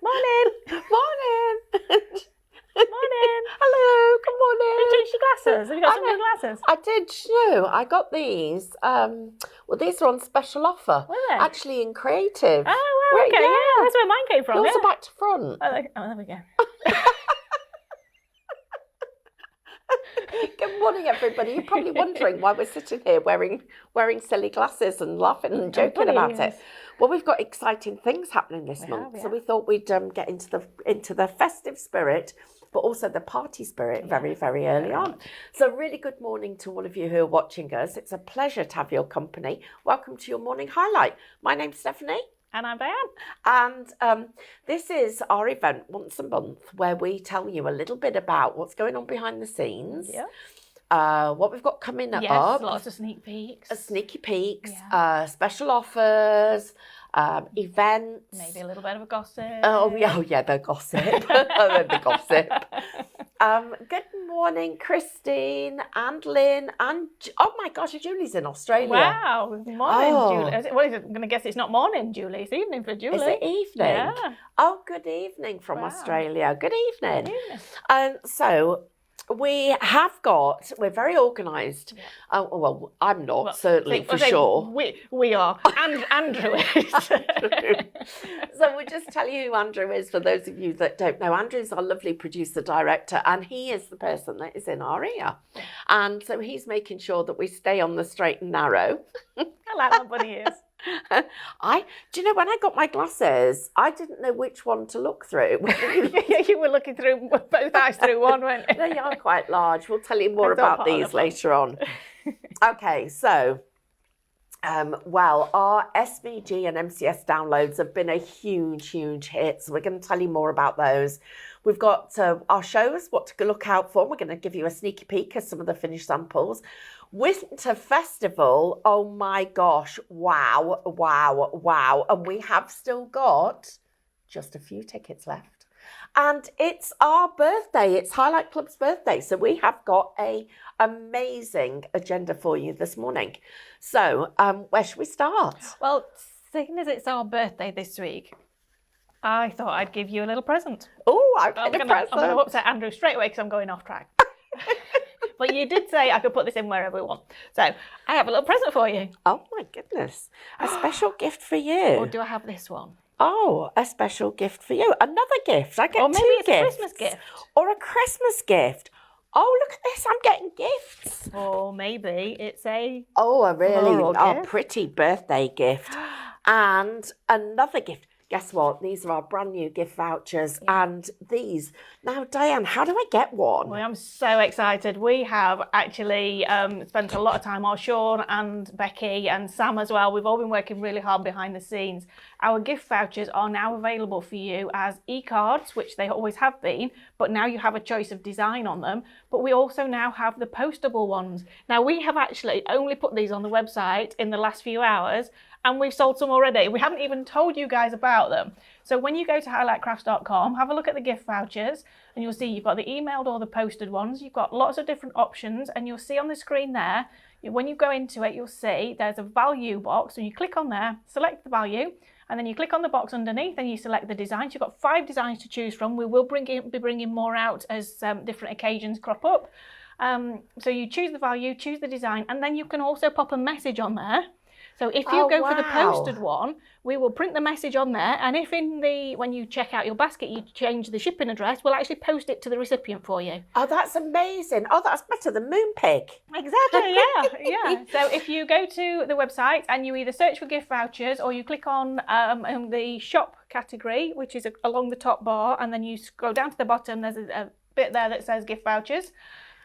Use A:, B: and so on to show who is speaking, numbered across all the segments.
A: Morning.
B: Morning.
A: Morning.
B: Hello. Good morning.
A: Have you changed your glasses? Have you got some new glasses?
B: I did. You know, I got these. Well, these are on special offer.
A: Were they?
B: Actually, in Creative.
A: Oh, well, okay. Yeah, that's where mine came from.
B: Yours
A: Yeah.
B: are back to front.
A: Oh, there we go.
B: Good morning, everybody. You're probably wondering why we're sitting here wearing silly glasses and laughing and joking about it. Well, we've got exciting things happening this month, so we thought we'd get into the festive spirit, but also the party spirit very, very early on. So, really good morning to all of you who are watching us. It's a pleasure to have your company. Welcome to your morning highlight. My name's Stephanie.
A: And I'm Diane.
B: And this is our event once a month where we tell you a little bit about what's going on behind the scenes, what we've got coming up.
A: Yes, lots of sneak peeks.
B: Sneaky peeks, special offers, events.
A: Maybe a little bit of a gossip.
B: Oh, yeah, the gossip. The gossip. Good morning, Christine and Lynn and, oh my gosh, Julie's in Australia.
A: Wow, morning, Julie. What is it? I'm going to guess it's not morning, Julie. It's evening for Julie.
B: Is it evening?
A: Yeah.
B: Oh, good evening from Australia. Good evening.
A: Good evening.
B: So we're very organised. Well, I'm not, certainly, for sure.
A: We are. And Andrew is.
B: So we'll just tell you who Andrew is for those of you that don't know. Andrew's our lovely producer director, and he is the person that is in our ear. And so he's making sure that we stay on the straight and narrow.
A: I like my bunny ears.
B: Do you know, when I got my glasses, I didn't know which one to look through.
A: You were looking through both eyes through one, weren't you?
B: They are quite large. We'll tell you more about these later on. Okay, so, well, our SVG and MCS downloads have been a huge, huge hit. So we're going to tell you more about those. We've got our shows, what to look out for. We're going to give you a sneaky peek at some of the finished samples. Winter Festival, oh my gosh, wow. And we have still got just a few tickets left. And it's our birthday, it's Highlight Club's birthday. So we have got an amazing agenda for you this morning. So where should we start?
A: Well, seeing as it's our birthday this week, I thought I'd give you a little present.
B: Oh, I'm going
A: to upset Andrew straight away because I'm going off track. But you did say I could put this in wherever we want. So I have a little present for you.
B: Oh my goodness. A special gift for you.
A: Or do I have this one?
B: Oh, a special gift for you. Another gift. I get
A: or maybe
B: two
A: it's
B: gifts.
A: A Christmas gift.
B: Or a Christmas gift. Oh, look at this. I'm getting gifts.
A: Or maybe it's a
B: pretty birthday gift. And another gift. Guess what? These are our brand new gift vouchers. And these. Now, Diane, how do I get one?
A: Well, I'm so excited. We have actually spent a lot of time, Sean and Becky and Sam as well. We've all been working really hard behind the scenes. Our gift vouchers are now available for you as e-cards, which they always have been, but now you have a choice of design on them. But we also now have the postable ones. Now, we have actually only put these on the website in the last few hours, and we've sold some already. We haven't even told you guys about them. So when you go to highlightcrafts.com, have a look at the gift vouchers, and you'll see you've got the emailed or the posted ones. You've got lots of different options, and you'll see on the screen there, when you go into it, you'll see there's a value box, and you click on there, select the value, and then you click on the box underneath and you select the designs. You've got 5 designs to choose from. We will be bringing more out as different occasions crop up. So you choose the value, choose the design, and then you can also pop a message on there. So if you go for the posted one, we will print the message on there, and if when you check out your basket, you change the shipping address, we'll actually post it to the recipient for you.
B: Oh, that's amazing. Oh, that's better than Moonpig.
A: Exactly, yeah. So if you go to the website and you either search for gift vouchers or you click on the shop category, which is along the top bar, and then you scroll down to the bottom, there's a bit there that says gift vouchers,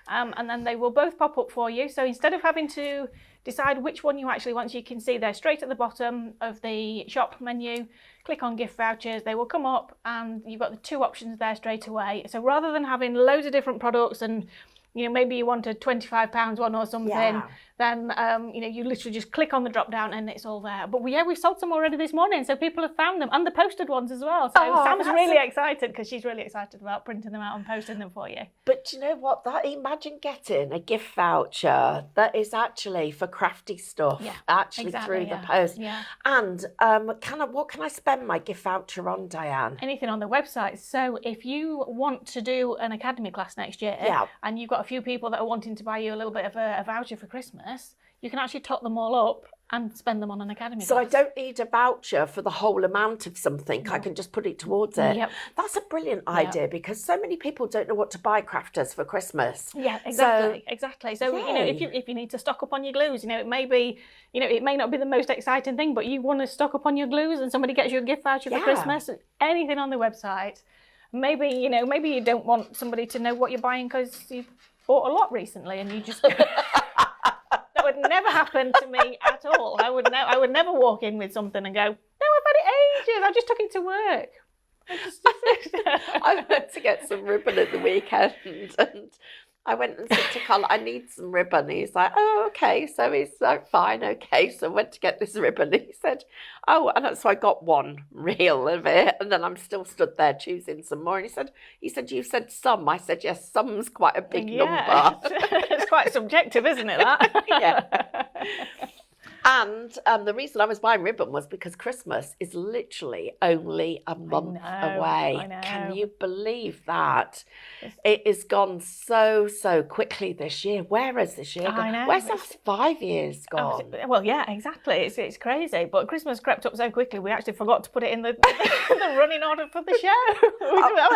A: and then they will both pop up for you. So instead of having to decide which one you actually want, so you can see they're straight at the bottom of the shop menu. Click on gift vouchers, they will come up and you've got the 2 options there straight away. So rather than having loads of different products and maybe you wanted £25 one or something, then, you literally just click on the drop down and it's all there. But we sold some already this morning, so people have found them, and the posted ones as well. So Sam's really excited because she's really excited about printing them out and posting them for you.
B: But you know what? Imagine getting a gift voucher that is actually for crafty stuff, through the post. Yeah. And what can I spend my gift voucher on, Diane?
A: Anything on the website. So if you want to do an academy class next year, and you've got a few people that are wanting to buy you a little bit of a voucher for Christmas, you can actually top them all up and spend them on an academy
B: so
A: class.
B: I don't need a voucher for the whole amount of something. No. I can just put it towards it. Yep. That's a brilliant idea because so many people don't know what to buy crafters for Christmas.
A: Yeah, exactly. So if you need to stock up on your glues, it may be, it may not be the most exciting thing, but you want to stock up on your glues and somebody gets you a gift voucher for Christmas, anything on the website. Maybe you don't want somebody to know what you're buying because you bought a lot recently and you just... That would never happen to me at all. I would never walk in with something and go, no, I've had it ages. I just took it to work.
B: I went to get some ribbon at the weekend and I went and said to Carl, I need some ribbon. He's like, oh, okay. So he's like, fine, okay. So I went to get this ribbon. He said, oh, and so I got one reel of it. And then I'm still stood there choosing some more. And he said, you said some. I said, yes, some's quite a big number.
A: It's quite subjective, isn't it, that?
B: Yeah. And the reason I was buying ribbon was because Christmas is literally only a month away.
A: I know.
B: Can you believe that? It has gone so quickly this year. Where has this year gone?
A: I know.
B: Where's the 5 years gone?
A: Well, yeah, exactly. It's crazy. But Christmas crept up so quickly, we actually forgot to put it in the running order for the show.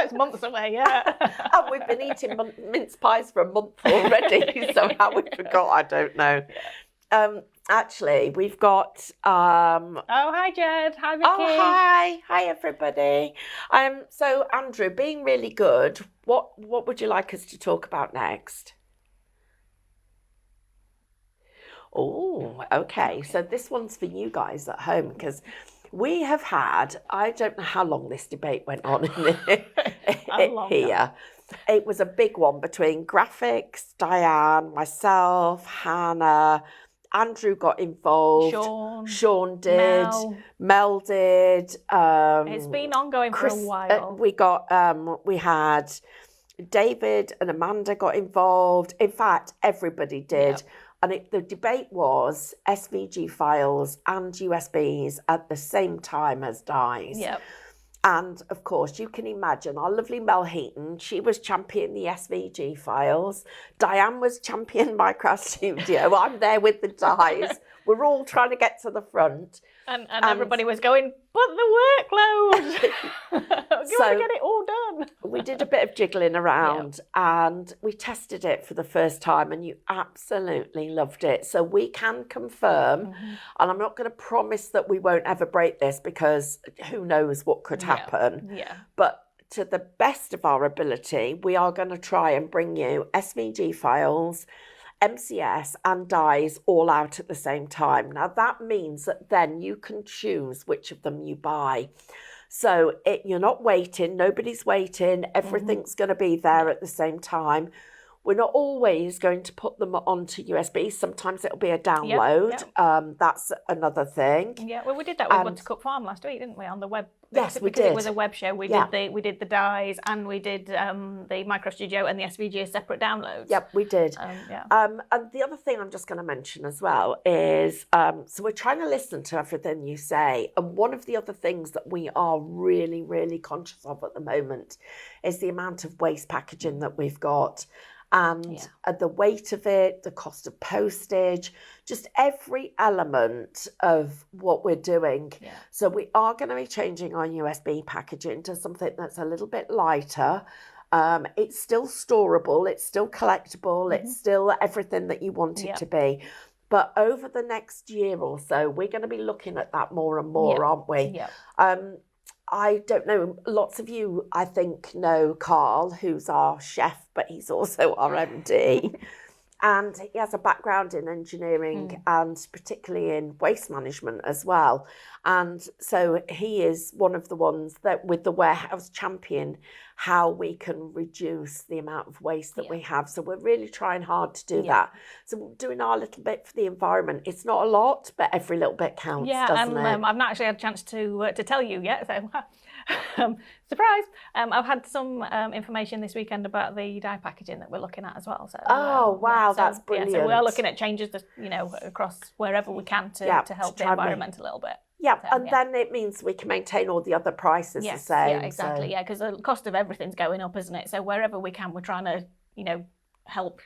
A: It's months away, yeah.
B: And we've been eating mince pies for a month already. So how we forgot, I don't know. Actually, we've got...
A: oh, hi, Jed. Hi, Vicky.
B: Oh, hi. Hi, everybody. So, Andrew, being really good, what would you like us to talk about next? Oh, okay. So this one's for you guys at home because we have had... I don't know how long this debate went on here. It was a big one between graphics, Diane, myself, Hannah... Andrew got involved. Sean did. Mel did.
A: It's been ongoing for a while.
B: We had David and Amanda got involved. In fact, everybody did. Yep. And the debate was SVG files and USBs at the same time as dies.
A: Yep.
B: And of course, you can imagine our lovely Mel Heaton, she was championing the SVG files. Diane was championing Minecraft Studio. I'm there with the dies. We're all trying to get to the front.
A: And everybody was going, but the workload. You want to get it all done.
B: We did a bit of jiggling around and we tested it for the first time and you absolutely loved it. So we can confirm, and I'm not going to promise that we won't ever break this because who knows what could happen.
A: Yeah.
B: But to the best of our ability, we are going to try and bring you SVG files, MCS and dies all out at the same time. Now that means that then you can choose which of them you buy. So you're not waiting, nobody's waiting, everything's going to be there at the same time. We're not always going to put them onto USB. Sometimes it'll be a download. Yep. That's another thing.
A: Yeah, well, we did that with One to Cook Farm last week, didn't we, on the web?
B: Yes, we did.
A: Because it was a web show. We did the dies and we did the Micro Studio and the SVG as separate downloads.
B: Yep, we did. And the other thing I'm just going to mention as well is, so we're trying to listen to everything you say. And one of the other things that we are really, really conscious of at the moment is the amount of waste packaging that we've got. And the weight of it, the cost of postage, just every element of what we're doing. Yeah. So we are going to be changing our USB packaging to something that's a little bit lighter. It's still storable, it's still collectible, it's still everything that you want it to be. But over the next year or so, we're going to be looking at that more and more, aren't we?
A: Yeah.
B: I don't know, lots of you, I think, know Carl, who's our chef, but he's also our MD. And he has a background in engineering and particularly in waste management as well. And so he is one of the ones that, with the warehouse champion, how we can reduce the amount of waste that we have. So we're really trying hard to do that. So we're doing our little bit for the environment. It's not a lot, but every little bit counts, doesn't it?
A: I've not actually had a chance to tell you yet. So surprise! I've had some information this weekend about the dye packaging that we're looking at as well. So
B: wow, that's brilliant.
A: So we are looking at changes, across wherever we can to help the environment a little bit.
B: Yeah, then it means we can maintain all the other prices the same.
A: Yeah, exactly. Yeah, because the cost of everything's going up, isn't it? So wherever we can, we're trying to, help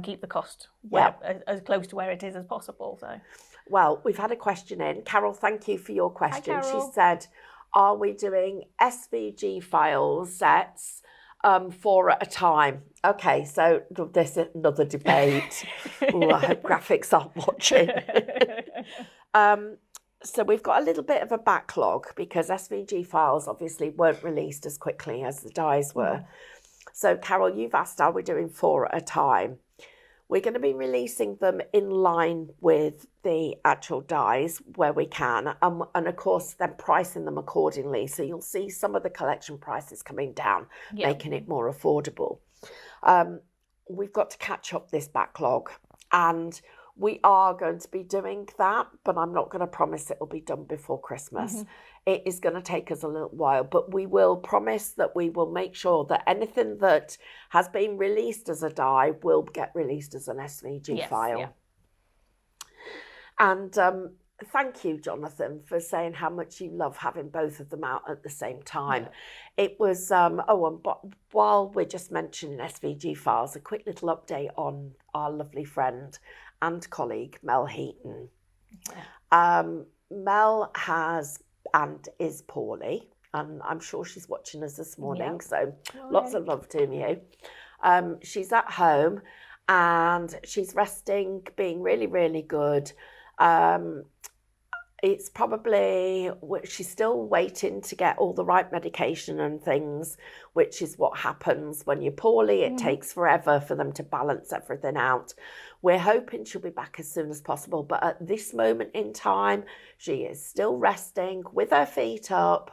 A: keep the cost as close to where it is as possible. So,
B: well, we've had a question in. Carol, thank you for your question.
A: Hi, Carol.
B: She said, "Are we doing SVG file sets 4 at a time?" Okay, so this is another debate. Ooh, I hope graphics aren't watching. So we've got a little bit of a backlog because SVG files obviously weren't released as quickly as the dies were. So Carol, you've asked, are we doing 4 at a time? We're going to be releasing them in line with the actual dies where we can, and of course then pricing them accordingly. So you'll see some of the collection prices coming down, making it more affordable. We've got to catch up this backlog, and we are going to be doing that, but I'm not going to promise it will be done before Christmas. It is going to take us a little while, but we will promise that we will make sure that anything that has been released as a die will get released as an SVG file. Yeah. And thank you, Jonathan, for saying how much you love having both of them out at the same time. It was, but while we're just mentioning SVG files, a quick little update on our lovely friend and colleague, Mel Heaton. Mel has and is poorly, and I'm sure she's watching us this morning, so lots of love to you. She's at home and she's resting, being really, really good. It's probably, she's still waiting to get all the right medication and things, which is what happens when you're poorly. It takes forever for them to balance everything out. We're hoping she'll be back as soon as possible, but at this moment in time, she is still resting with her feet up.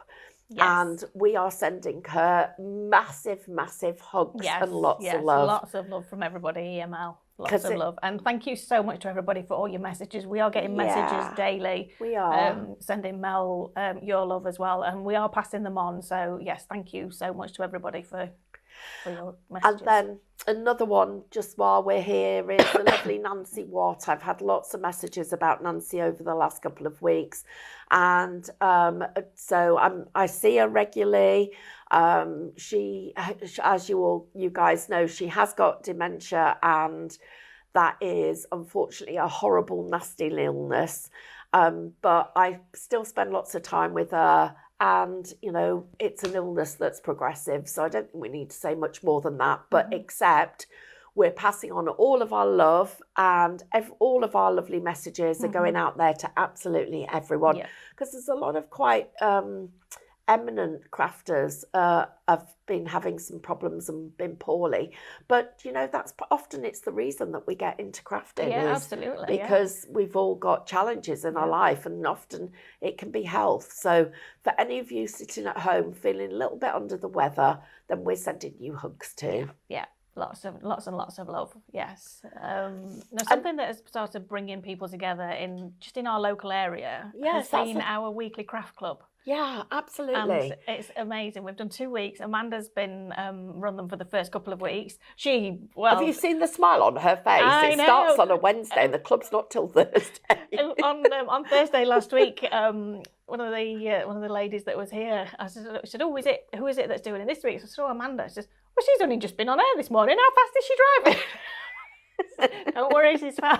B: And we are sending her massive, massive hugs and lots of love.
A: Lots of love from everybody, EML. Lots of love. And thank you so much to everybody for all your messages. We are getting messages daily.
B: We are.
A: Sending Mel your love as well. And we are passing them on. So, yes, thank you so much to everybody for your messages.
B: And then another one, just while we're here, is the lovely Nancy Watt. I've had lots of messages about Nancy over the last couple of weeks. And so I see her regularly. She, as you guys know, she has got dementia, and that is unfortunately a horrible, nasty illness. But I still spend lots of time with her, and it's an illness that's progressive. So I don't think we need to say much more than that. But except we're passing on all of our love, and all of our lovely messages are going out there to absolutely everyone, because there's a lot of quite eminent crafters have been having some problems and been poorly, but that's often it's the reason that we get into crafting.
A: Absolutely,
B: because we've all got challenges in our life, and often it can be health. So for any of you sitting at home feeling a little bit under the weather, then we're sending you hugs too.
A: Lots and lots of love. Yes. Something that has started bringing people together in our local area has been our weekly craft club.
B: Yeah, absolutely.
A: And it's amazing. We've done 2 weeks. Amanda's been run them for the first couple of weeks. Have you
B: seen the smile on her face? It starts on a Wednesday, and the club's not till Thursday.
A: on Thursday last week, one of the ladies that was here, I said, "Oh, who is it that's doing it this week?" So I saw Amanda. She says, "Well, she's only just been on air this morning. How fast is she driving?" Don't worry, she's fine.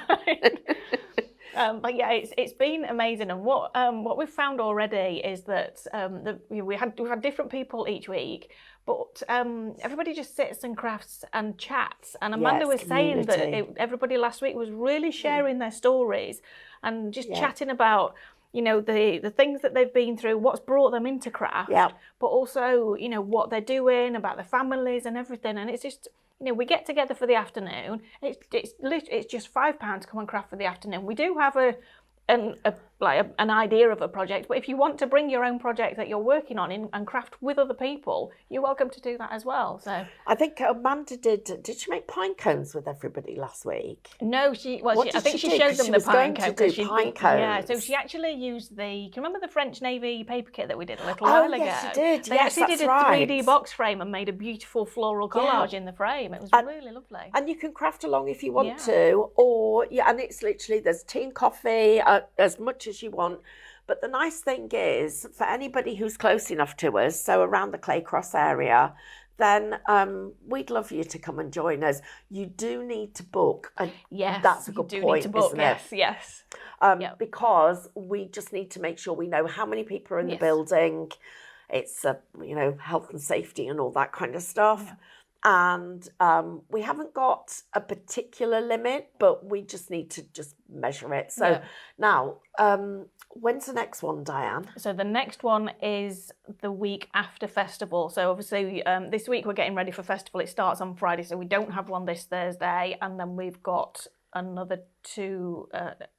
A: But yeah, it's been amazing, and what we've found already is that we've had different people each week, but everybody just sits and crafts and chats. And Amanda was saying that everybody last week was really sharing their stories and just chatting about the things that they've been through, what's brought them into craft, but also what they're doing, about their families and everything. And it's just we get together for the afternoon. It's just £5 to come and craft for the afternoon. We do have a like an idea of a project, but if you want to bring your own project that you're working on in, and craft with other people, you're welcome to do that as well. So
B: I think Amanda did she make pine cones with everybody last week?
A: No, I think she showed them the pine cones. Yeah, so she actually used do you remember the French Navy paper kit that we did a little while ago?
B: Yes, she did.
A: They actually did a 3D box frame and made a beautiful floral collage in the frame. It was really lovely.
B: And you can craft along if you want to, and it's literally, there's tea and coffee, as much as you want. But the nice thing is, for anybody who's close enough to us, so around the Claycross area, then we'd love you to come and join us. You do need to book. And that's a good point, isn't it?
A: Yes.
B: Because we just need to make sure we know how many people are in the building. It's, health and safety and all that kind of stuff. Yeah. And we haven't got a particular limit, but we just need to just measure it. So now, when's the next one, Diane?
A: So the next one is the week after festival. So obviously this week we're getting ready for festival. It starts on Friday, so we don't have one this Thursday. And then we've got another 2.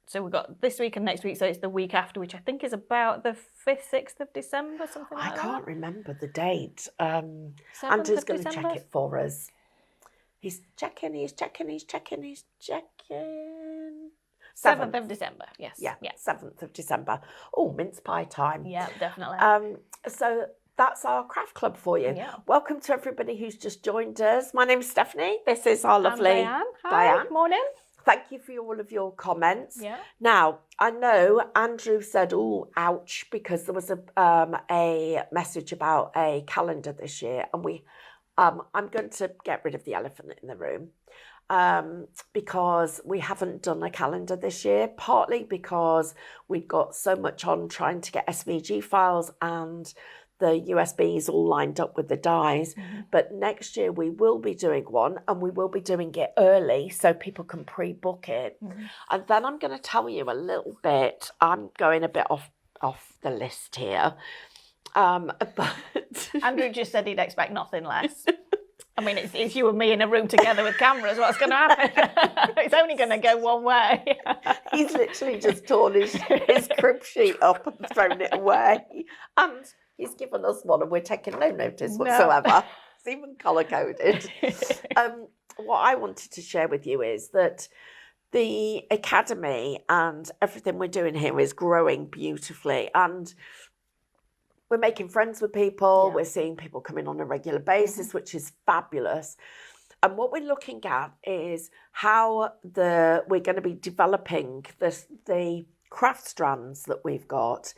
A: So we've got this week and next week. So it's the week after, which I think is about the 5th, 6th of December, something like that.
B: I can't remember the date. Andrew's going to check it for us. He's checking.
A: 7th of December, yes.
B: Yeah, 7th of December. Oh, mince pie time.
A: Yeah, definitely.
B: So that's our craft club for you.
A: Yeah.
B: Welcome to everybody who's just joined us. My name's Stephanie. This is our lovely
A: Diane. Hi, morning.
B: Thank you for all of your comments.
A: Yeah.
B: Now, I know Andrew said, "Oh, ouch," because there was a message about a calendar this year, and I'm going to get rid of the elephant in the room because we haven't done a calendar this year. Partly because we've got so much on trying to get SVG files and the USBs all lined up with the dies. Mm-hmm. But next year we will be doing one, and we will be doing it early so people can pre-book it. Mm-hmm. And then I'm going to tell you a little bit. I'm going a bit off the list here. But
A: Andrew just said he'd expect nothing less. I mean, it's you and me in a room together with cameras. What's going to happen? It's only going to go one way.
B: He's literally just torn his crib sheet up and thrown it away. And he's given us one, and we're taking no notice whatsoever. No. It's even colour-coded. What I wanted to share with you is that the Academy and everything we're doing here is growing beautifully. And we're making friends with people. Yeah. We're seeing people come in on a regular basis, which is fabulous. And what we're looking at is how we're going to be developing the craft strands that we've got.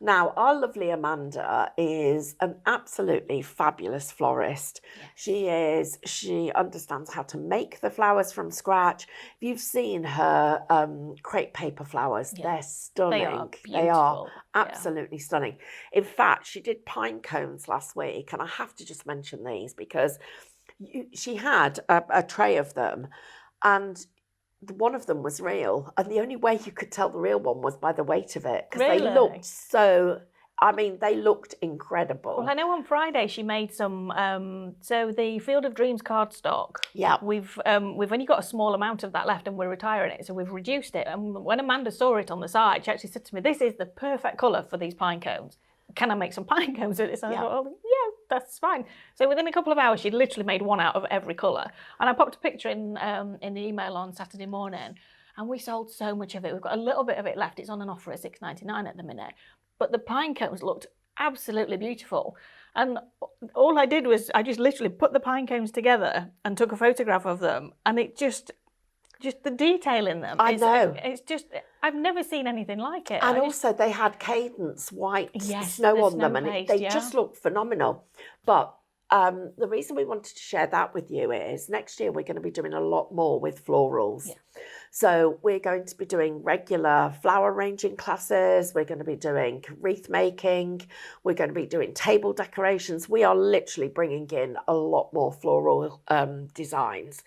B: Now, our lovely Amanda is an absolutely fabulous florist. Yes. She understands how to make the flowers from scratch. If you've seen her crepe paper flowers, they're stunning.
A: They are beautiful.
B: They are absolutely stunning. In fact, she did pine cones last week, and I have to just mention these because she had a tray of them, and one of them was real, and the only way you could tell the real one was by the weight of it, because they looked they looked incredible.
A: Well, I know on Friday she made some so the Field of Dreams cardstock, we've only got a small amount of that left, and we're retiring it, so we've reduced it. And when Amanda saw it on the side, she actually said to me, "This is the perfect colour for these pine cones. Can I make some pine cones with it?" So I thought, that's fine. So within a couple of hours, she'd literally made one out of every colour. And I popped a picture in the email on Saturday morning, and we sold so much of it. We've got a little bit of it left. It's on an offer at $6.99 at the minute. But the pine cones looked absolutely beautiful. And all I did was I just literally put the pine cones together and took a photograph of them, and it just the detail in them.
B: I know.
A: It's just, I've never seen anything like it.
B: And also they had Cadence white snow on them, and they just look phenomenal. But the reason we wanted to share that with you is next year we're going to be doing a lot more with florals. Yeah. So we're going to be doing regular flower arranging classes. We're going to be doing wreath making. We're going to be doing table decorations. We are literally bringing in a lot more floral designs.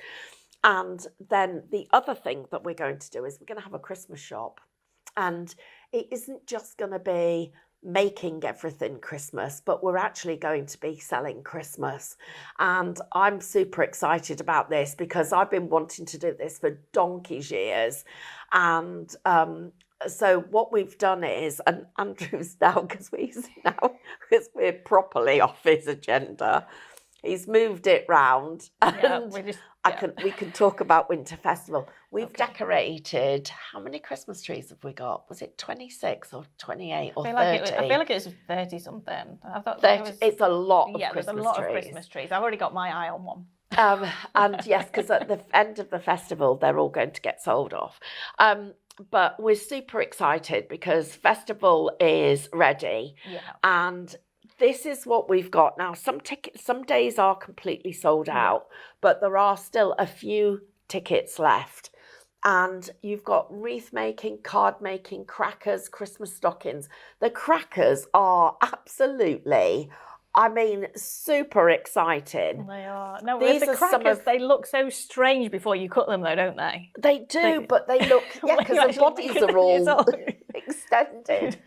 B: And then the other thing that we're going to do is we're going to have a Christmas shop. And it isn't just going to be making everything Christmas, but we're actually going to be selling Christmas. And I'm super excited about this because I've been wanting to do this for donkey's years. And So what we've done is, and Andrew's now, because we're properly off his agenda, he's moved it round, and we can talk about Winter Festival. We've decorated. How many Christmas trees have we got? Was it 26 or 28 or 30?
A: I feel like it was 30 something. I thought
B: 30, it's a lot of Christmas trees.
A: Yeah, there's a lot of Christmas trees. I've already got my eye on one.
B: And yes, because at the end of the festival, they're all going to get sold off. But we're super excited because festival is ready, and this is what we've got now. Some days are completely sold out, but there are still a few tickets left. And you've got wreath making, card making, crackers, Christmas stockings. The crackers are absolutely, I mean, super exciting.
A: They are. No, these the crackers, they look so strange before you cut them, though, don't they?
B: They do, but they look, because the bodies are all extended.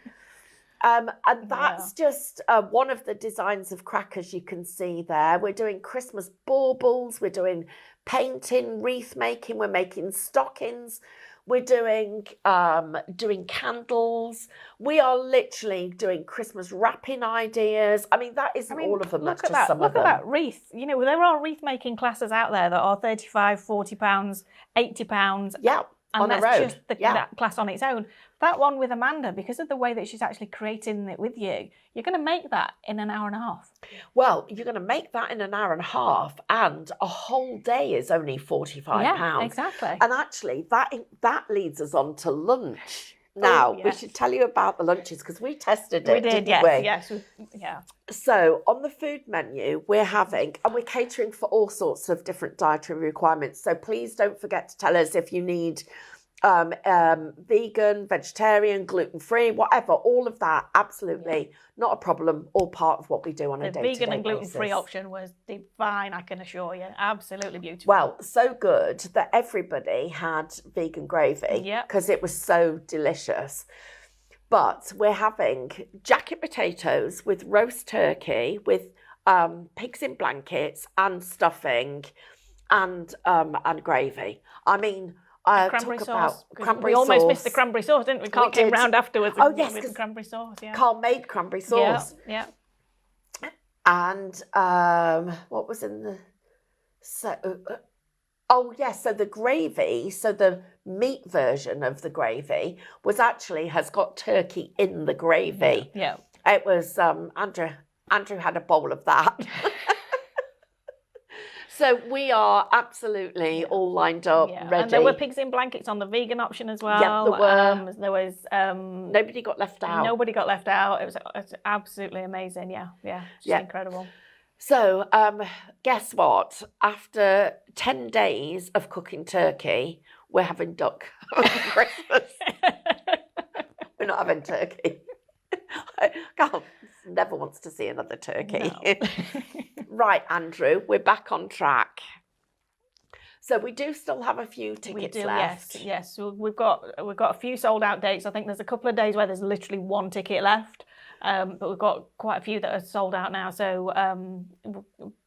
B: And that's just one of the designs of crackers you can see there. We're doing Christmas baubles, we're doing painting, wreath making, we're making stockings. We're doing candles. We are literally doing Christmas wrapping ideas. I mean, that isn't all of them. That's just some of them.
A: Look at that wreath. You know, there are wreath making classes out there that are £35, £40, £80.
B: Yeah,
A: and
B: on
A: that's
B: the road.
A: Just that class on its own. That one with Amanda, because of the way that she's actually creating it with you, you're going to make that in an hour and a half.
B: Well, you're going to make that in an hour and a half, and a whole day is only £45.
A: Yeah, exactly.
B: And actually, that leads us on to lunch. Now, we should tell you about the lunches, because we tested it, didn't we?
A: Yes, yeah.
B: So on the food menu, we're having, and we're catering for all sorts of different dietary requirements. So please don't forget to tell us if you need vegan, vegetarian, gluten-free, whatever, all of that, absolutely not a problem, all part of what we do on a day-to-day basis.
A: The vegan and gluten-free option was divine, I can assure you. Absolutely beautiful.
B: Well, so good that everybody had vegan gravy because it was so delicious. But we're having jacket potatoes with roast turkey, with pigs in blankets and stuffing and gravy. I mean,
A: cranberry sauce. We almost missed the cranberry sauce, didn't we? Carl came round afterwards with the cranberry sauce. Yeah.
B: Carl made cranberry sauce.
A: Yeah.
B: And what was in the... So the gravy, so the meat version of the gravy has got turkey in the gravy.
A: Yeah.
B: It was, Andrew had a bowl of that. So we are absolutely all lined up, ready.
A: And there were pigs in blankets on the vegan option as well.
B: Yeah, there were.
A: There was...
B: nobody got left out.
A: Nobody got left out. It was absolutely amazing. Yeah. Just incredible.
B: So guess what? After 10 days of cooking turkey, we're having duck for Christmas. We're not having turkey. Carl never wants to see another turkey. No. Right, Andrew, we're back on track. So we do still have a few tickets left.
A: Yes. We've got a few sold out dates. I think there's a couple of days where there's literally one ticket left, but we've got quite a few that are sold out now. So a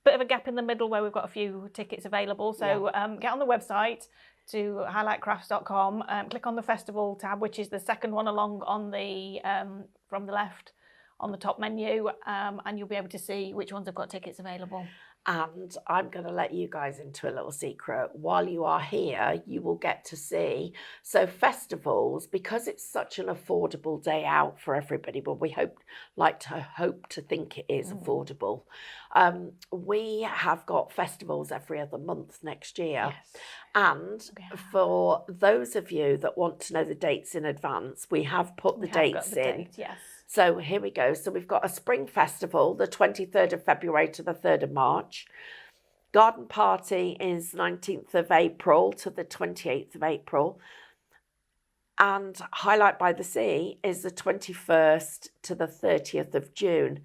A: bit of a gap in the middle where we've got a few tickets available. So get on the website to highlightcrafts.com, click on the festival tab, which is the second one along on the from the left on the top menu, and you'll be able to see which ones have got tickets available.
B: And I'm going to let you guys into a little secret. While you are here, you will get to see. So festivals, because it's such an affordable day out for everybody, but we hope to think it is affordable. We have got festivals every other month next year.
A: Yes.
B: And for those of you that want to know the dates in advance, we have put the dates in.
A: Yes.
B: So here we go. So we've got a spring festival, the 23rd of February to the 3rd of March. Garden party is 19th of April to the 28th of April. And Highlight by the Sea is the 21st to the 30th of June.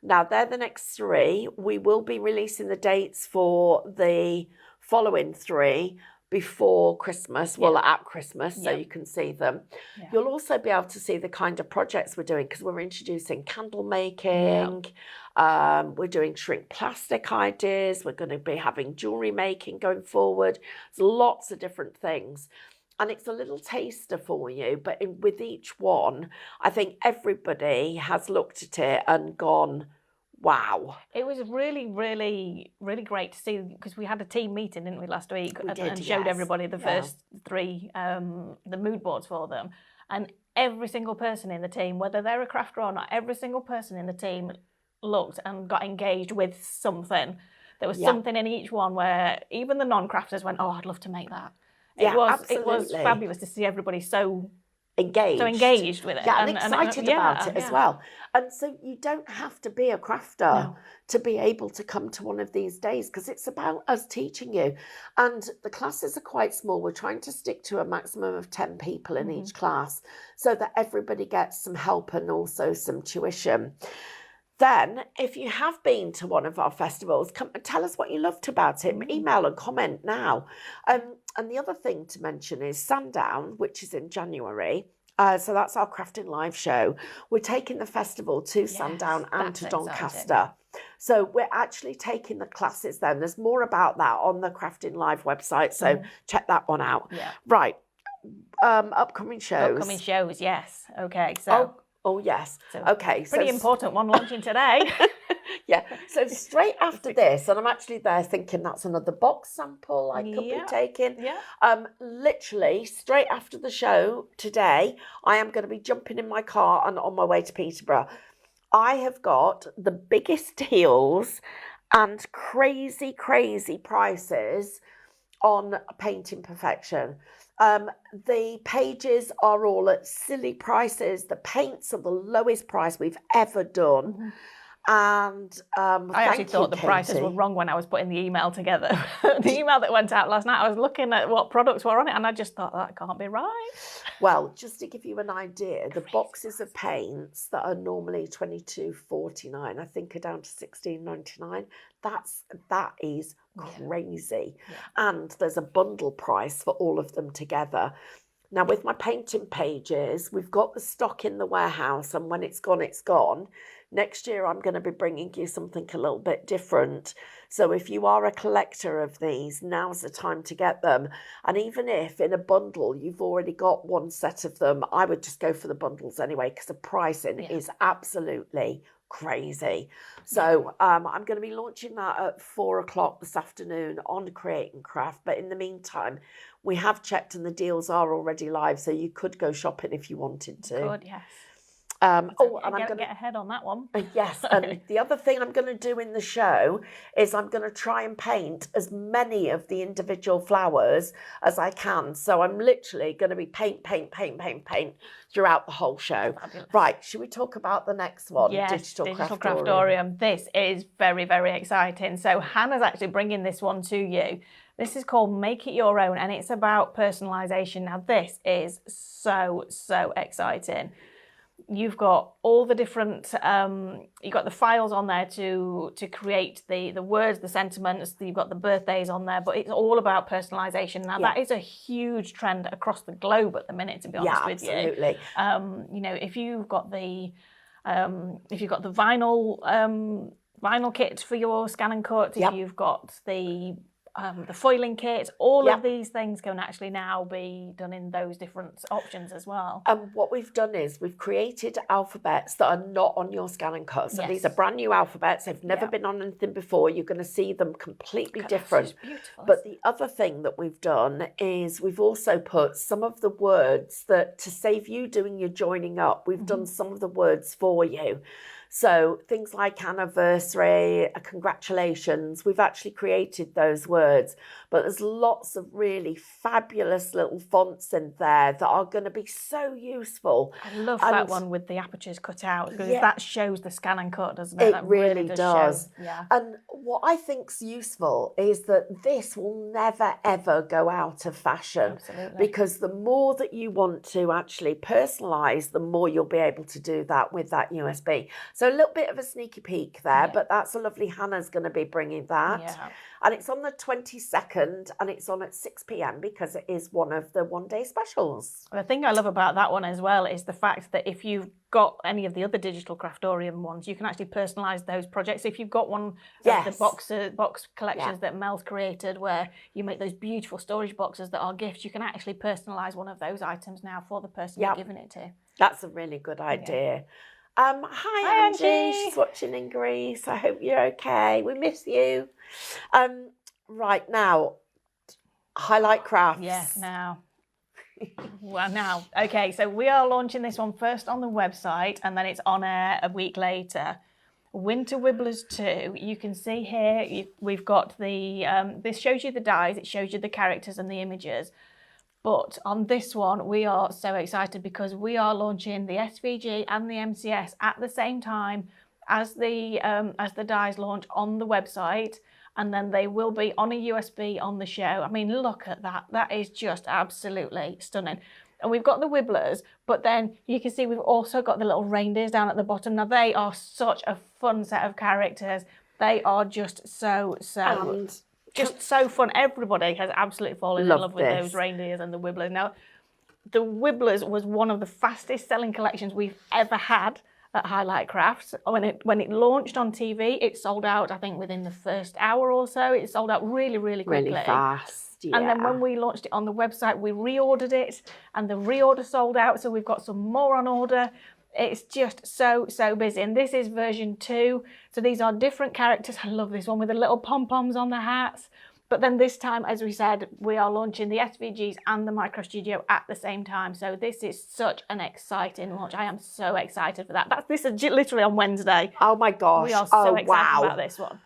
B: Now, they're the next three. We will be releasing the dates for the following three before Christmas, at Christmas, so you can see them. Yeah. You'll also be able to see the kind of projects we're doing, because we're introducing candle making, we're doing shrink plastic ideas, we're going to be having jewellery making going forward. There's lots of different things. And it's a little taster for you, but with each one, I think everybody has looked at it and gone, wow.
A: It was really, really, really great to see, because we had a team meeting, didn't we, last week, and showed everybody the first 3, the mood boards for them. And every single person in the team, whether they're a crafter or not, every single person in the team looked and got engaged with something. There was something in each one where even the non-crafters went, oh, I'd love to make that. It was fabulous to see everybody so engaged with it.
B: Yeah, and excited about it as well. And so you don't have to be a crafter to be able to come to one of these days, because it's about us teaching you. And the classes are quite small. We're trying to stick to a maximum of 10 people in each class so that everybody gets some help and also some tuition. Then, if you have been to one of our festivals, come and tell us what you loved about it. Email and comment now. And the other thing to mention is Sundown, which is in January. So that's our Crafting Live show. We're taking the festival to Sundown and to Doncaster. So we're actually taking the classes then. There's more about that on the Crafting Live website. So check that one out. Yeah. Right. Upcoming shows.
A: Upcoming shows, yes. Okay. So.
B: Oh, yes.
A: So
B: okay.
A: Pretty important one launching today.
B: Yeah. So straight after this, and I'm actually there thinking that's another box sample I could be taking. Yeah. Literally straight after the show today, I am going to be jumping in my car and on my way to Peterborough. I have got the biggest deals and crazy, crazy prices on Painting Perfection. The pages are all at silly prices. The paints are the lowest price we've ever done. And
A: I actually thought the prices were wrong when I was putting the email together. The email that went out last night, I was looking at what products were on it, and I just thought, that can't be right.
B: Well, just to give you an idea, the boxes of paints that are normally $22.49, I think, are down to $16.99. That is crazy. Yeah. And there's a bundle price for all of them together. Now, with my painting pages, we've got the stock in the warehouse, and when it's gone, it's gone. Next year, I'm going to be bringing you something a little bit different. So if you are a collector of these, now's the time to get them. And even if in a bundle, you've already got one set of them, I would just go for the bundles anyway, because the pricing is absolutely crazy. So I'm going to be launching that at 4:00 this afternoon on Create and Craft. But in the meantime, we have checked and the deals are already live, so you could go shopping if you wanted to.
A: Good, yes.
B: And I'm
A: going to get ahead on that one.
B: Yes, and the other thing I'm going to do in the show is I'm going to try and paint as many of the individual flowers as I can. So I'm literally going to be paint throughout the whole show. Fabulous. Right, should we talk about the next one?
A: Yes, Digital Craftorium. This is very, very exciting. So Hannah's actually bringing this one to you. This is called Make It Your Own, and it's about personalisation. Now, this is so, so exciting. You've got all the different, you've got the files on there to create the words, the sentiments, you've got the birthdays on there, but it's all about personalisation. Now, that is a huge trend across the globe at the minute, to be honest with you.
B: Absolutely.
A: You know, if you've got the vinyl kit for your scan and cut, if you've got the foiling kit, all of these things can actually now be done in those different options as well.
B: And what we've done is we've created alphabets that are not on your scan and cut. So these are brand new alphabets. They've never been on anything before. You're going to see them completely different.
A: Beautiful.
B: But the other thing that we've done is we've also put some of the words that, to save you doing your joining up, we've done some of the words for you. So things like anniversary, congratulations, we've actually created those words. But there's lots of really fabulous little fonts in there that are going to be so useful.
A: I love that one with the apertures cut out, because that shows the scan and cut, doesn't it?
B: It
A: that
B: really does.
A: Yeah.
B: And what I think's useful is that this will never, ever go out of fashion.
A: Absolutely.
B: Because the more that you want to actually personalise, the more you'll be able to do that with that USB. So a little bit of a sneaky peek there,
A: Yeah.
B: but that's a lovely. Hannah's going to be bringing that.
A: Yeah.
B: And it's on the 22nd and it's on at 6 p.m. because it is one of the one-day specials.
A: The thing I love about that one as well is the fact that if you've got any of the other digital craftorium ones, you can actually personalise those projects. If you've got one of the box collections that Mel's created where you make those beautiful storage boxes that are gifts, you can actually personalise one of those items now for the person you're giving it to.
B: That's a really good idea. Hi, Angie.
A: Angie.
B: She's watching in Greece. I hope you're okay. We miss you. Right now, highlight crafts.
A: Yes, now. Well, now. Okay, so we are launching this one first on the website and then it's on air a week later. Winter Wibblers 2. You can see here, we've got the, this shows you the dies, it shows you the characters and the images. But on this one, we are so excited because we are launching the SVG and the MCS at the same time as the dies launch on the website, and then they will be on a USB on the show. I mean, look at that. That is just absolutely stunning. And we've got the Wibblers, but then you can see we've also got the little reindeers down at the bottom. Now, they are such a fun set of characters. They are just so fun. Everybody has absolutely fallen in love with those reindeers and the Wibblers. Now, the Wibblers was one of the fastest selling collections we've ever had at Highlight Crafts. When it launched on TV, it sold out, I think, within the first hour or so. It sold out really, really quickly.
B: Really fast, yeah.
A: And then when we launched it on the website, we reordered it and the reorder sold out. So we've got some more on order. It's just so busy. And this is version 2. So these are different characters. I love this one with the little pom-poms on the hats. But then this time, as we said, we are launching the SVGs and the Micro Studio at the same time. So this is such an exciting launch. I am so excited for that. This is literally on Wednesday.
B: Oh my gosh.
A: We are so excited about this one.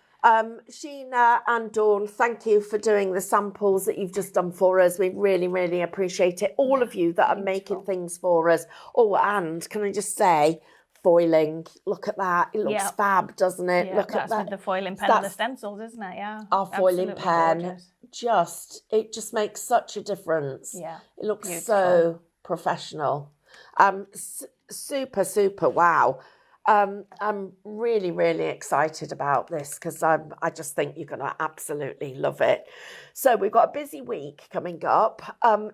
B: Sheena and Dawn, thank you for doing the samples that you've just done for us. We really, really appreciate it. All of you that are making things for us. Oh, and can I just say, foiling. Look at that. It looks fab, doesn't it?
A: Yeah,
B: look at that.
A: With the foiling pen and the stencils, isn't it? Yeah.
B: Our foiling pen.
A: Gorgeous.
B: It just makes such a difference.
A: Yeah.
B: It looks so professional. Super, wow. I'm really, really excited about this because I just think you're going to absolutely love it. So we've got a busy week coming up.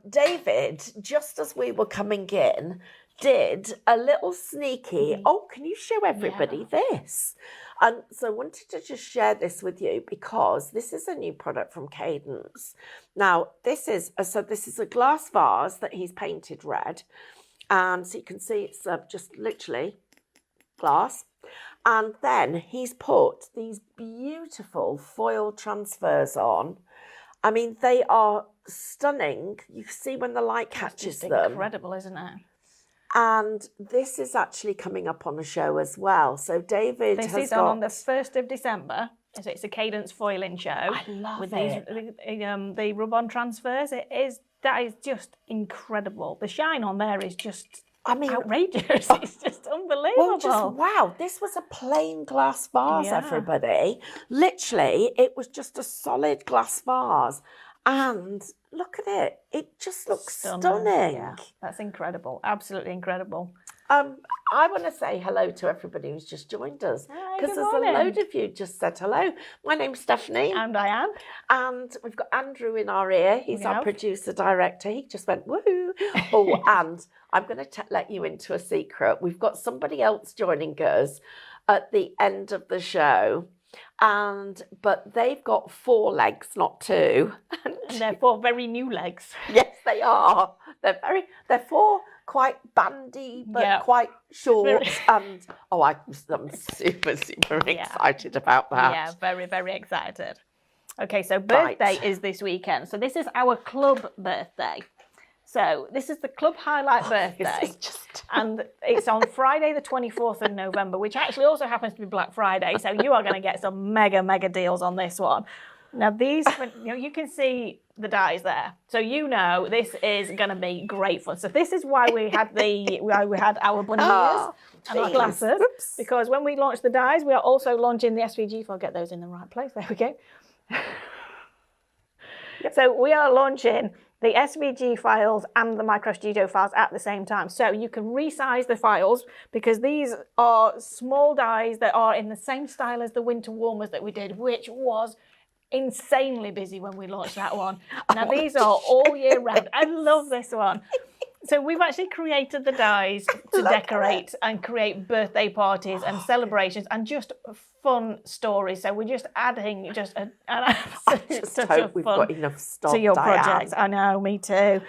B: David, just as we were coming in, did a little sneaky, can you show everybody this? And so I wanted to just share this with you because this is a new product from Cadence. Now, this is a glass vase that he's painted red. And so you can see it's just literally glass. And then he's put these beautiful foil transfers on. I mean, they are stunning. You see when the light catches them.
A: Incredible, isn't it?
B: And this is actually coming up on the show as well. So David
A: this is on the 1st of December. So it's a Cadence foiling show.
B: I love
A: with
B: it.
A: The rub-on transfers. That is just incredible. The shine on there is just outrageous. It's just unbelievable.
B: Wow, this was a plain glass vase, everybody. Literally, it was just a solid glass vase. And look at it. It just looks stunning.
A: Yeah, that's incredible. Absolutely incredible.
B: I want to say hello to everybody who's just joined us. Because there's a load of you just said hello. My name's Stephanie.
A: And Diane.
B: And we've got Andrew in our ear. He's our producer director. He just went, woohoo. Oh, and I'm going to let you into a secret. We've got somebody else joining us at the end of the show. But they've got 4 legs, not 2.
A: And they're 4 very new legs.
B: Yes, they are. They're 4 quite bandy, but quite short. And I'm super excited about that.
A: Yeah, very, very excited. Okay, so birthday is this weekend. So this is our club birthday. So this is the club highlight birthday. And it's on Friday the 24th of November, which actually also happens to be Black Friday. So you are going to get some mega deals on this one. Now these, you can see the dies there. So this is going to be great fun. So this is why we had our bunny ears and our glasses. Oops. Because when we launch the dies, we are also launching the SVG. If I'll get those in the right place. There we go. So we are launching the SVG files and the Minecraft Studio files at the same time. So you can resize the files because these are small dies that are in the same style as the winter warmers that we did, which was insanely busy when we launched that one. Now these are all year round. I love this one. So we've actually created the dies to decorate and create birthday parties and celebrations and just fun stories. So we're just adding just an absolute touch of
B: we've
A: fun
B: got enough stock,
A: to your
B: Diane.
A: project. I know, me too.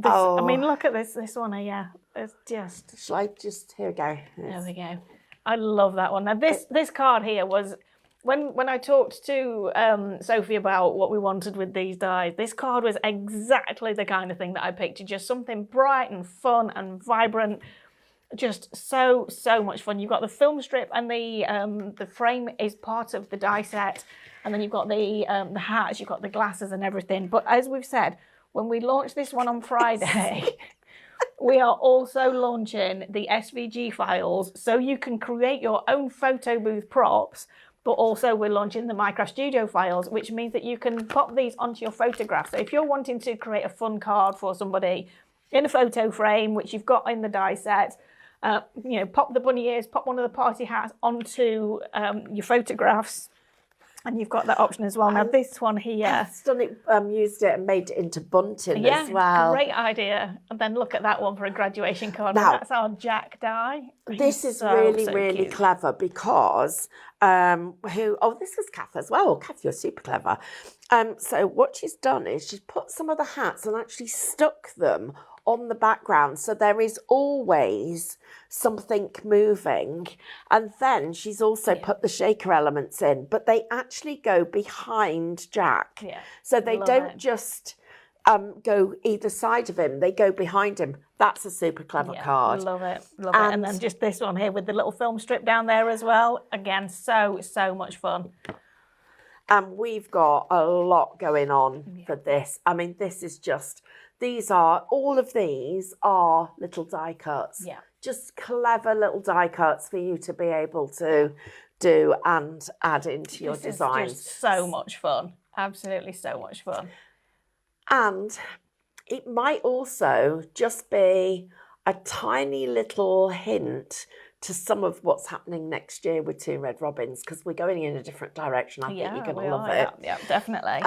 A: I mean, look at this one here. It's just...
B: Shall I just... Here we go.
A: There we go. I love that one. Now this card here was... When I talked to Sophie about what we wanted with these dies, this card was exactly the kind of thing that I picked. Just something bright and fun and vibrant. Just so much fun. You've got the film strip and the frame is part of the die set. And then you've got the hats, you've got the glasses and everything. But as we've said, when we launch this one on Friday... We are also launching the SVG files so you can create your own photo booth props, but also we're launching the Minecraft Studio files, which means that you can pop these onto your photographs. So if you're wanting to create a fun card for somebody in a photo frame, which you've got in the die set, you know, pop the bunny ears, pop one of the party hats onto your photographs. And you've got that option as well. Now this one here.
B: I've done it, used it and made it into bunting as well.
A: Great idea. And then look at that one for a graduation card.
B: Now,
A: that's our Jack die.
B: This is really
A: cute.
B: clever because this was Kath as well. Kath, you're super clever. So what she's done is she's put some of the hats and actually stuck them on the background, so there is always something moving. And then she's also put the shaker elements in, but they actually go behind Jack.
A: Yeah,
B: so they don't just go either side of him, they go behind him. That's a super clever card.
A: Love it. And then just this one here with the little film strip down there as well. Again, so much fun.
B: And we've got a lot going on for this. I mean, this is just... all of these are little die cuts.
A: Yeah.
B: Just clever little die cuts for you to be able to do and add into your designs.
A: This is just so much fun. Absolutely so much fun.
B: And it might also just be a tiny little hint to some of what's happening next year with Two Red Robins, because we're going in a different direction. I think you're going to love it.
A: Yeah, definitely.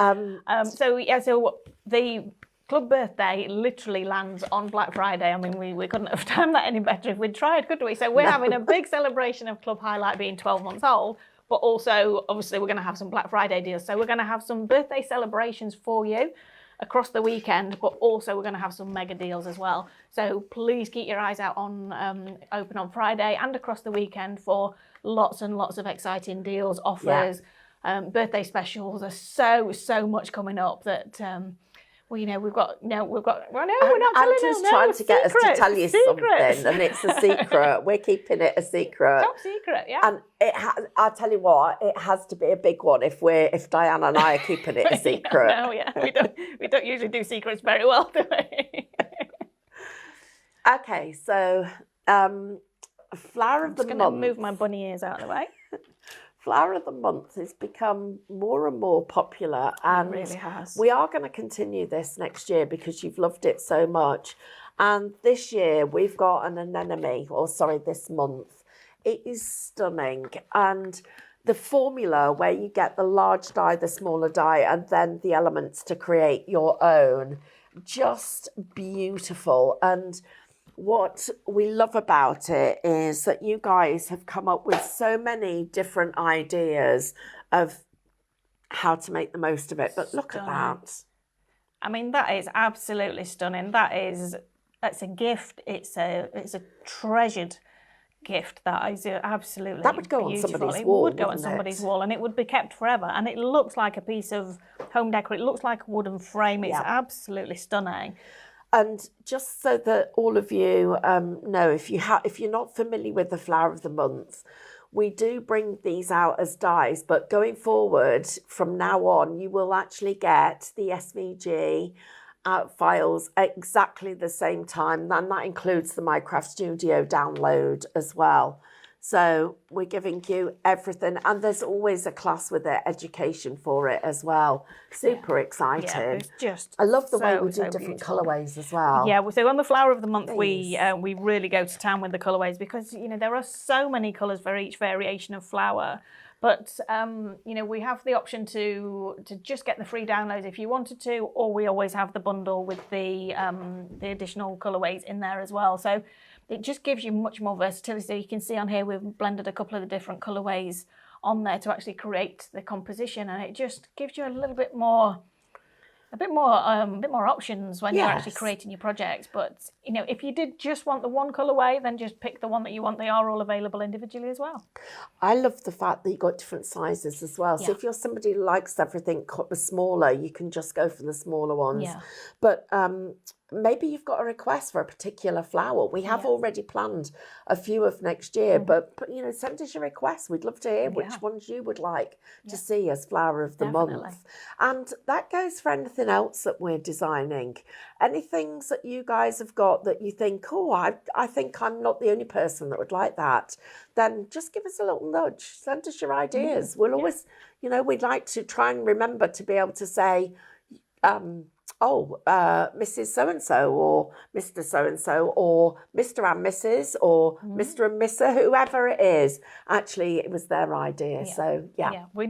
A: So the club birthday literally lands on Black Friday. I mean, we couldn't have timed that any better if we'd tried, could we? So we're having a big celebration of Club Highlight being 12 months old, but also, obviously, we're going to have some Black Friday deals. So we're going to have some birthday celebrations for you across the weekend, but also we're going to have some mega deals as well. So please keep your eyes out on open on Friday and across the weekend for lots and lots of exciting deals, offers, birthday specials. There's so much coming up that... Well, you know, we've got. Well, no, we're not telling
B: I'm just trying to get us to tell you something, and it's a secret. We're keeping it a secret.
A: Top secret, yeah.
B: And I'll tell you what, it has to be a big one if Diane and I are keeping it a secret.
A: We don't usually do secrets very well, do we?
B: Okay, so flower of the month.
A: I'm just going to move my bunny ears out of the way.
B: Flower of the Month has become more and more popular, and
A: it really has.
B: We are going to continue this next year because you've loved it so much. And this year we've got an anemone, this month. It is stunning. And the formula where you get the large die, the smaller die, and then the elements to create your own, just beautiful. And what we love about it is that you guys have come up with so many different ideas of how to make the most of it. But look at that.
A: I mean, that is absolutely stunning. That's a gift. It's a treasured gift. That is absolutely
B: That would go
A: beautiful.
B: on somebody's wall.
A: It would go on somebody's wall, and it would be kept forever. And it looks like a piece of home decor. It looks like a wooden frame. It's absolutely stunning.
B: And just so that all of you know, if you're not familiar with the Flower of the Month, we do bring these out as dies, but going forward from now on, you will actually get the SVG files at exactly the same time, and that includes the Minecraft Studio download as well. So we're giving you everything, and there's always a class with it, education for it as well. Super exciting.
A: Yeah, it's just
B: I love the way we do
A: so
B: different
A: beautiful.
B: colourways as well.
A: Yeah, so on the Flower of the Month, we really go to town with the colourways because, you know, there are so many colours for each variation of flower. But, you know, we have the option to just get the free downloads if you wanted to, or we always have the bundle with the additional colourways in there as well. So it just gives you much more versatility. So you can see on here we've blended a couple of the different colourways on there to actually create the composition, and it just gives you a bit more options when you're actually creating your projects. But, you know, if you did just want the one colourway, then just pick the one that you want. They are all available individually as well.
B: I love the fact that you've got different sizes as well. So if you're somebody who likes everything smaller, you can just go for the smaller ones.
A: Yeah.
B: But maybe you've got a request for a particular flower. We have already planned a few of next year, but you know, send us your requests. We'd love to hear which ones you would like to see as Flower of the Month. And that goes for anything else that we're designing. Any things that you guys have got that you think, oh, I think I'm not the only person that would like that, then just give us a little nudge. Send us your ideas. We'll always, you know, we'd like to try and remember to be able to say, Mrs. So-and-so or Mr. So-and-so or Mr. and Mrs. or Mr. and Mr. whoever it is. Actually, it was their idea. So,
A: we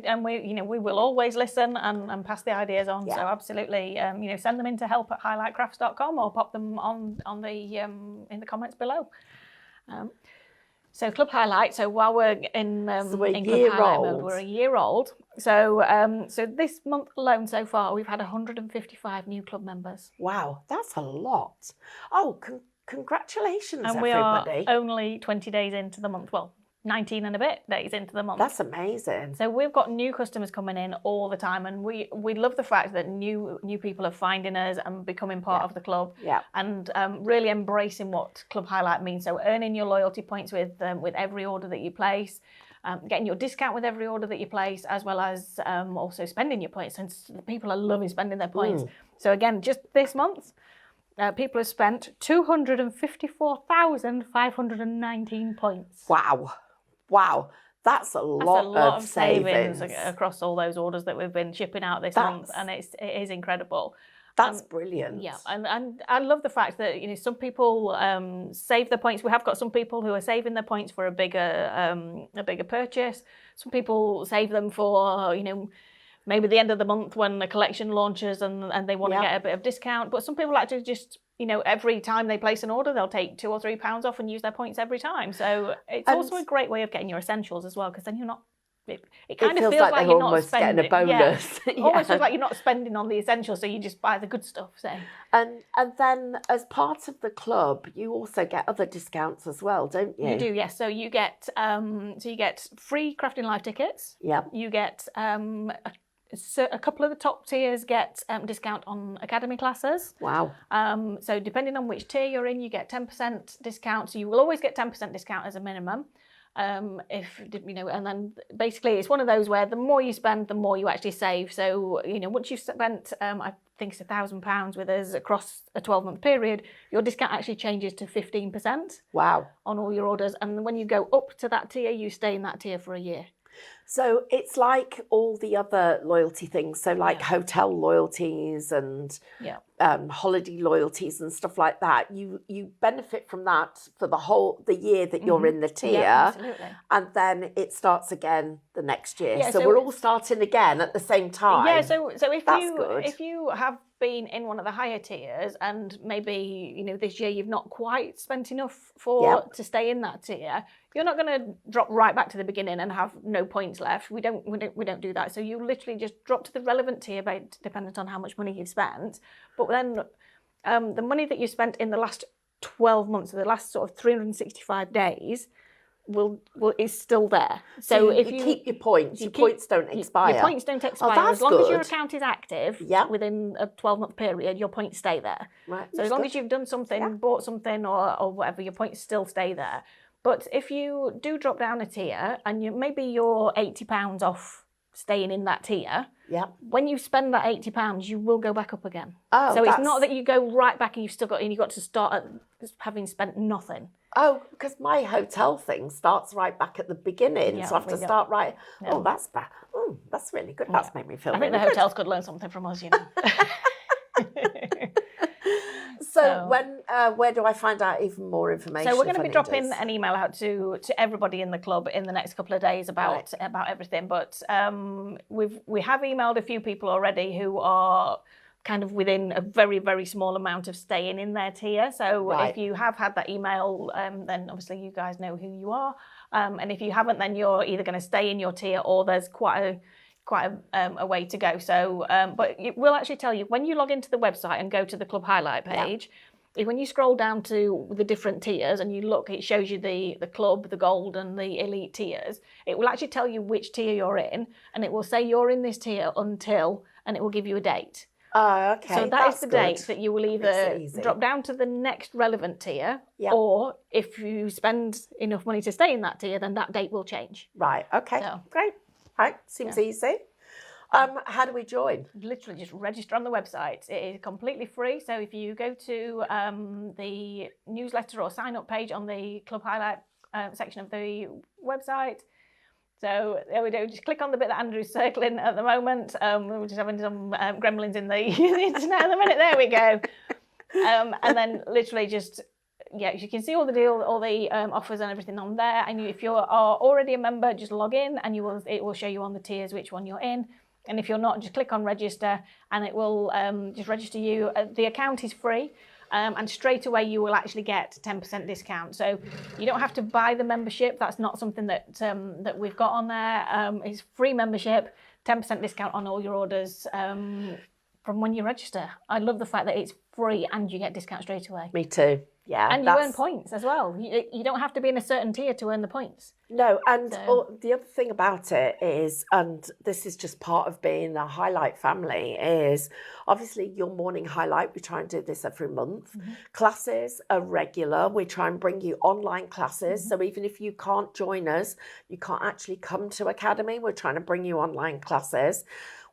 A: will always listen and pass the ideas on. So absolutely, you know, send them in to help@highlightcrafts.com or pop them on the in the comments below. So Club Highlight. So while we're in Club Highlight mode, we're a year old. So so this month alone so far, we've had 155 new club members.
B: Wow, that's a lot. Oh, congratulations,
A: and
B: everybody.
A: We are only 20 days into the month. Well, 19 and a bit days into the month.
B: That's amazing.
A: So we've got new customers coming in all the time, and we love the fact that new people are finding us and becoming part of the club, and really embracing what Club Highlight means. So earning your loyalty points with every order that you place, getting your discount with every order that you place, as well as also spending your points. And people are loving spending their points. So again, just this month, people have spent 254,519 points.
B: Wow, that's a lot of savings
A: across all those orders that we've been shipping out this month, and it is incredible.
B: That's brilliant.
A: Yeah, and I love the fact that, you know, some people save their points. We have got some people who are saving their points for a bigger purchase. Some people save them for, you know, maybe the end of the month when the collection launches and they want to get a bit of discount. But some people actually just, you know, every time they place an order, they'll take £2 or £3 off and use their points every time. So it's also a great way of getting your essentials as well, because then you're not, it kind of feels like you're not spending.
B: Getting a bonus.
A: Almost feels like you're not spending on the essentials, so you just buy the good stuff. So.
B: And then as part of the club, you also get other discounts as well, don't you?
A: You do, yes. So you get free Crafting Live tickets.
B: Yeah.
A: You get so a couple of the top tiers get discount on academy classes.
B: Wow.
A: So depending on which tier you're in, you get 10% discount. So you will always get 10% discount as a minimum. If you know, and then basically it's one of those where the more you spend, the more you actually save. So, you know, once you've spent, I think it's £1,000 with us across a 12-month period, your discount actually changes to 15%.
B: Wow.
A: On all your orders. And when you go up to that tier, you stay in that tier for a year.
B: So it's like all the other loyalty things, so like hotel loyalties and holiday loyalties and stuff like that. You benefit from that for the year that you're in the tier,
A: absolutely.
B: And then it starts again the next year. Yeah, so we're all starting again at the same time.
A: Yeah. So if you have been in one of the higher tiers and maybe, you know, this year you've not quite spent enough to stay in that tier, you're not going to drop right back to the beginning and have no points left. We don't do that. So you literally just drop to the relevant tier, dependent on how much money you've spent. But then the money that you spent in the last 12 months, or the last sort of 365 days, is still there. So if you keep
B: your points, your points don't expire.
A: Your points don't expire. As long as your account is active within a 12-month period, your points stay there.
B: Right.
A: So as long as you've done something, bought something or whatever, your points still stay there. But if you do drop down a tier and maybe you're £80 off staying in that tier, when you spend that £80, you will go back up again. Oh, so it's not that you go right back and you've got to start at having spent nothing.
B: Oh, because my hotel thing starts right back at the beginning,
A: Yeah,
B: so I have to start right.
A: Yeah.
B: Oh, that's bad. Oh, that's really good. That's made me feel.
A: I think
B: really
A: the
B: good.
A: hotels could learn something from us, you know.
B: So when, where do I find out even more information?
A: So we're going to be dropping an email out to everybody in the club in the next couple of days about everything. But we have emailed a few people already who are kind of within a very, very small amount of staying in their tier. So if you have had that email, then obviously you guys know who you are. And if you haven't, then you're either going to stay in your tier or there's quite a way to go. So, but it will actually tell you when you log into the website and go to the club highlight page. When you scroll down to the different tiers and you look, it shows you the club, the gold and the elite tiers. It will actually tell you which tier you're in, and it will say you're in this tier until, and it will give you a date.
B: Oh, okay.
A: So that's the date that you will either drop down to the next relevant tier, or if you spend enough money to stay in that tier, then that date will change.
B: Right. Okay.
A: So,
B: great. Right. Seems easy. How do we join?
A: Literally just register on the website. It is completely free. So if you go to the newsletter or sign up page on the club highlight section of the website. So there we go. Just click on the bit that Andrew's circling at the moment. We're just having some gremlins in the internet at the minute. There we go. And then literally just, you can see all the deal, all the offers and everything on there. And if you are already a member, just log in and it will show you on the tiers which one you're in. And if you're not, just click on register and it will just register you. The account is free and straight away you will actually get 10% discount. So you don't have to buy the membership. That's not something that we've got on there. It's free membership, 10% discount on all your orders from when you register. I love the fact that it's free and you get discount straight away.
B: Me too. Yeah,
A: and you earn points as well. You don't have to be in a certain tier to earn the points.
B: No, and the other thing about it is, and this is just part of being a highlight family, is obviously your morning highlight. We try and do this every month. Mm-hmm. Classes are regular. We try and bring you online classes. Mm-hmm. So even if you can't join us, you can't actually come to Academy. We're trying to bring you online classes.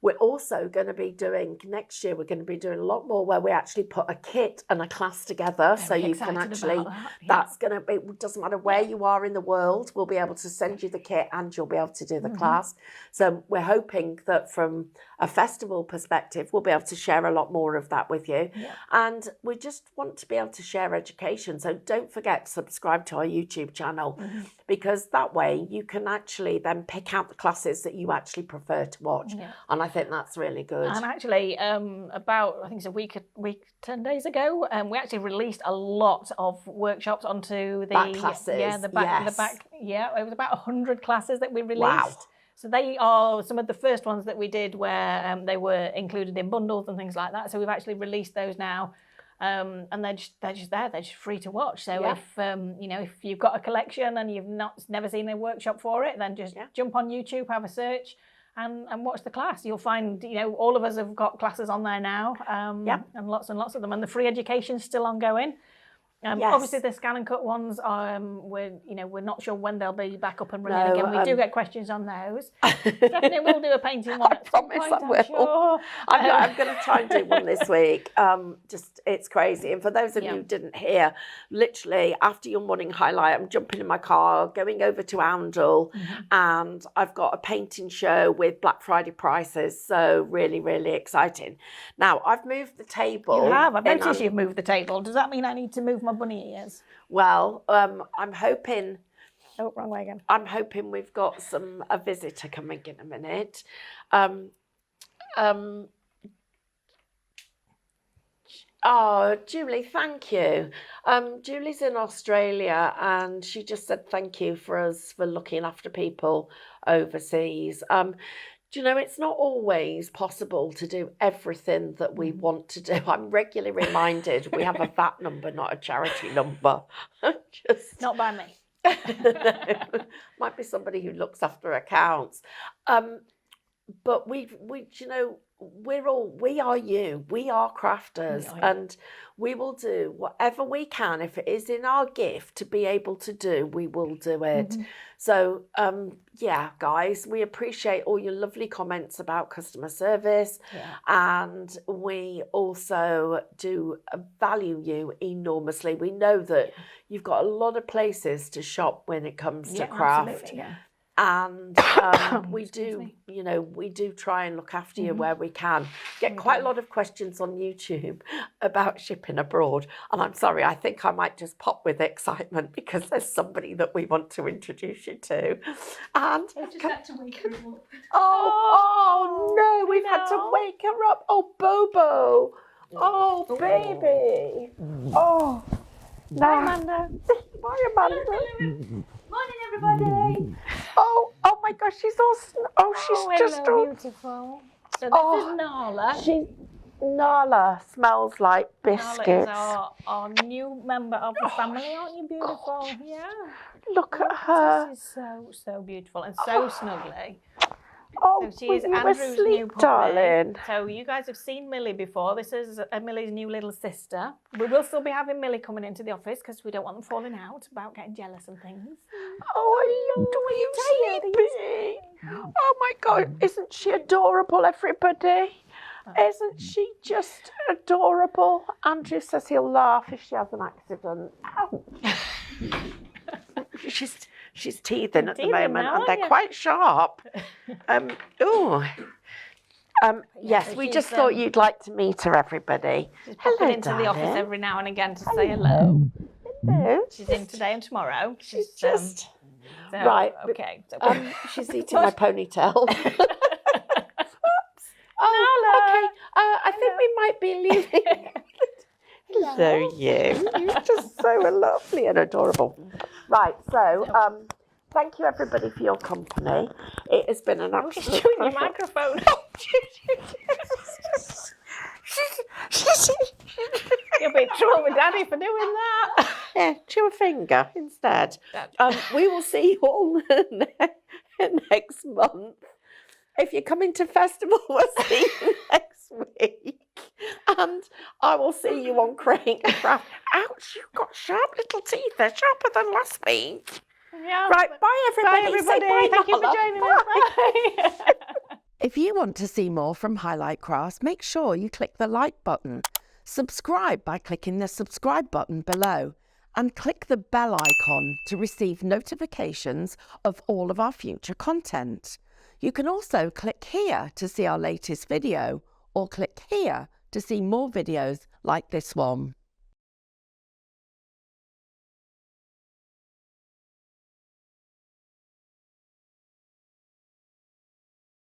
B: We're also going to be doing, next year, we're going to be doing a lot more where we actually put a kit and a class together. So you can actually, that's going to be, it doesn't matter where you are in the world, we'll be able to send you the kit and you'll be able to do the class. So we're hoping that from a festival perspective, we'll be able to share a lot more of that with you. Yeah. And we just want to be able to share education. So don't forget to subscribe to our YouTube channel because that way you can actually then pick out the classes that you actually prefer to watch. Yeah. And I think that's really good. And
A: actually, about, I think it's a week, 10 days ago, we actually released a lot of workshops onto the
B: back classes.
A: Yeah, the back. Yeah, it was about 100 classes that we released.
B: Wow.
A: So they are some of the first ones that we did where they were included in bundles and things like that. So we've actually released those now. And they're just there. They're just free to watch. So if if you've got a collection and you've never seen a workshop for it, then just jump on YouTube, have a search, and watch the class. You'll find all of us have got classes on there now, and lots of them. And the free education's still ongoing. Obviously, the scan and cut ones, we're not sure when they'll be back up and running again. We do get questions on those. Definitely, we'll do a painting one at some point, I'm sure.
B: I'm going to try and do one this week. It's crazy. And for those of you who didn't hear, literally after your morning highlight, I'm jumping in my car, going over to Oundle, and I've got a painting show with Black Friday prices. So really, really exciting. Now I've moved the table.
A: You have. I've noticed you've moved the table. Does that mean I need to move my bunny ears?
B: Well, I'm hoping.
A: Oh, wrong way again.
B: I'm hoping we've got a visitor coming in a minute. Oh, Julie, thank you. Julie's in Australia and she just said thank you for looking after people overseas. It's not always possible to do everything that we want to do. I'm regularly reminded we have a VAT number, not a charity number.
A: Not by me.
B: Might be somebody who looks after accounts. But we we are you. We are crafters, and we will do whatever we can. If it is in our gift to be able to do, we will do it. So, yeah, guys, we appreciate all your lovely comments about customer service, and we also do value you enormously. We know that you've got a lot of places to shop when it comes to craft. And we do, you know, we do try and look after you where we can. Get quite a lot of questions on YouTube about shipping abroad. And I'm sorry, I think I might just pop with excitement because there's somebody that we want to introduce you to. And
C: I just had to wake her up.
B: Oh no, we've had to wake her up. Oh, Bobo. Oh, baby. Oh.
A: Bye, Amanda.
B: Bye, Amanda.
C: Morning, everybody.
B: Oh my gosh, she's all. She's just all
A: beautiful. So this is Nala.
B: Nala smells like biscuits.
A: Nala is our new member of the family, aren't you beautiful?
B: God.
A: Yeah.
B: Look at her.
A: She's so beautiful and so snuggly.
B: Oh,
A: so she is
B: were you
A: Andrew's
B: asleep,
A: new puppy.
B: darling?
A: So you guys have seen Millie before. This is Millie's new little sister. We will still be having Millie coming into the office because we don't want them falling out about getting jealous and things.
B: Oh, I love you, sleepy. Oh my God, isn't she adorable, everybody? Isn't she just adorable? Andrew says he'll laugh if she has an accident. Ouch. She's teething at the moment,
A: now,
B: and they're quite sharp. Yes, we just thought you'd like to meet her, everybody.
A: She's popping into the office every now and again to say hello.
B: Hello.
A: She's in today and tomorrow.
B: She's just
A: right. Okay. So,
B: she's eating my ponytail.
A: Nala.
B: Okay. I think we might be leaving. Hello, you. You're just so lovely and adorable. Right, so thank you everybody for your company. It has been an absolute
A: She's chewing your microphone. You'll be in trouble with Daddy for doing that.
B: Yeah, chew a finger instead. We will see you all next month. If you're coming to festival, we'll see you next week. And I will see you on Create and Craft. Ouch, you've got sharp little teeth. They're sharper than last week.
A: Yeah,
B: right, bye everybody.
A: Bye everybody.
B: Bye,
A: Thank you for joining us. Bye.
D: If you want to see more from Highlight Crafts, make sure you click the like button. Subscribe by clicking the subscribe button below and click the bell icon to receive notifications of all of our future content. You can also click here to see our latest video or click here to see more videos like this one.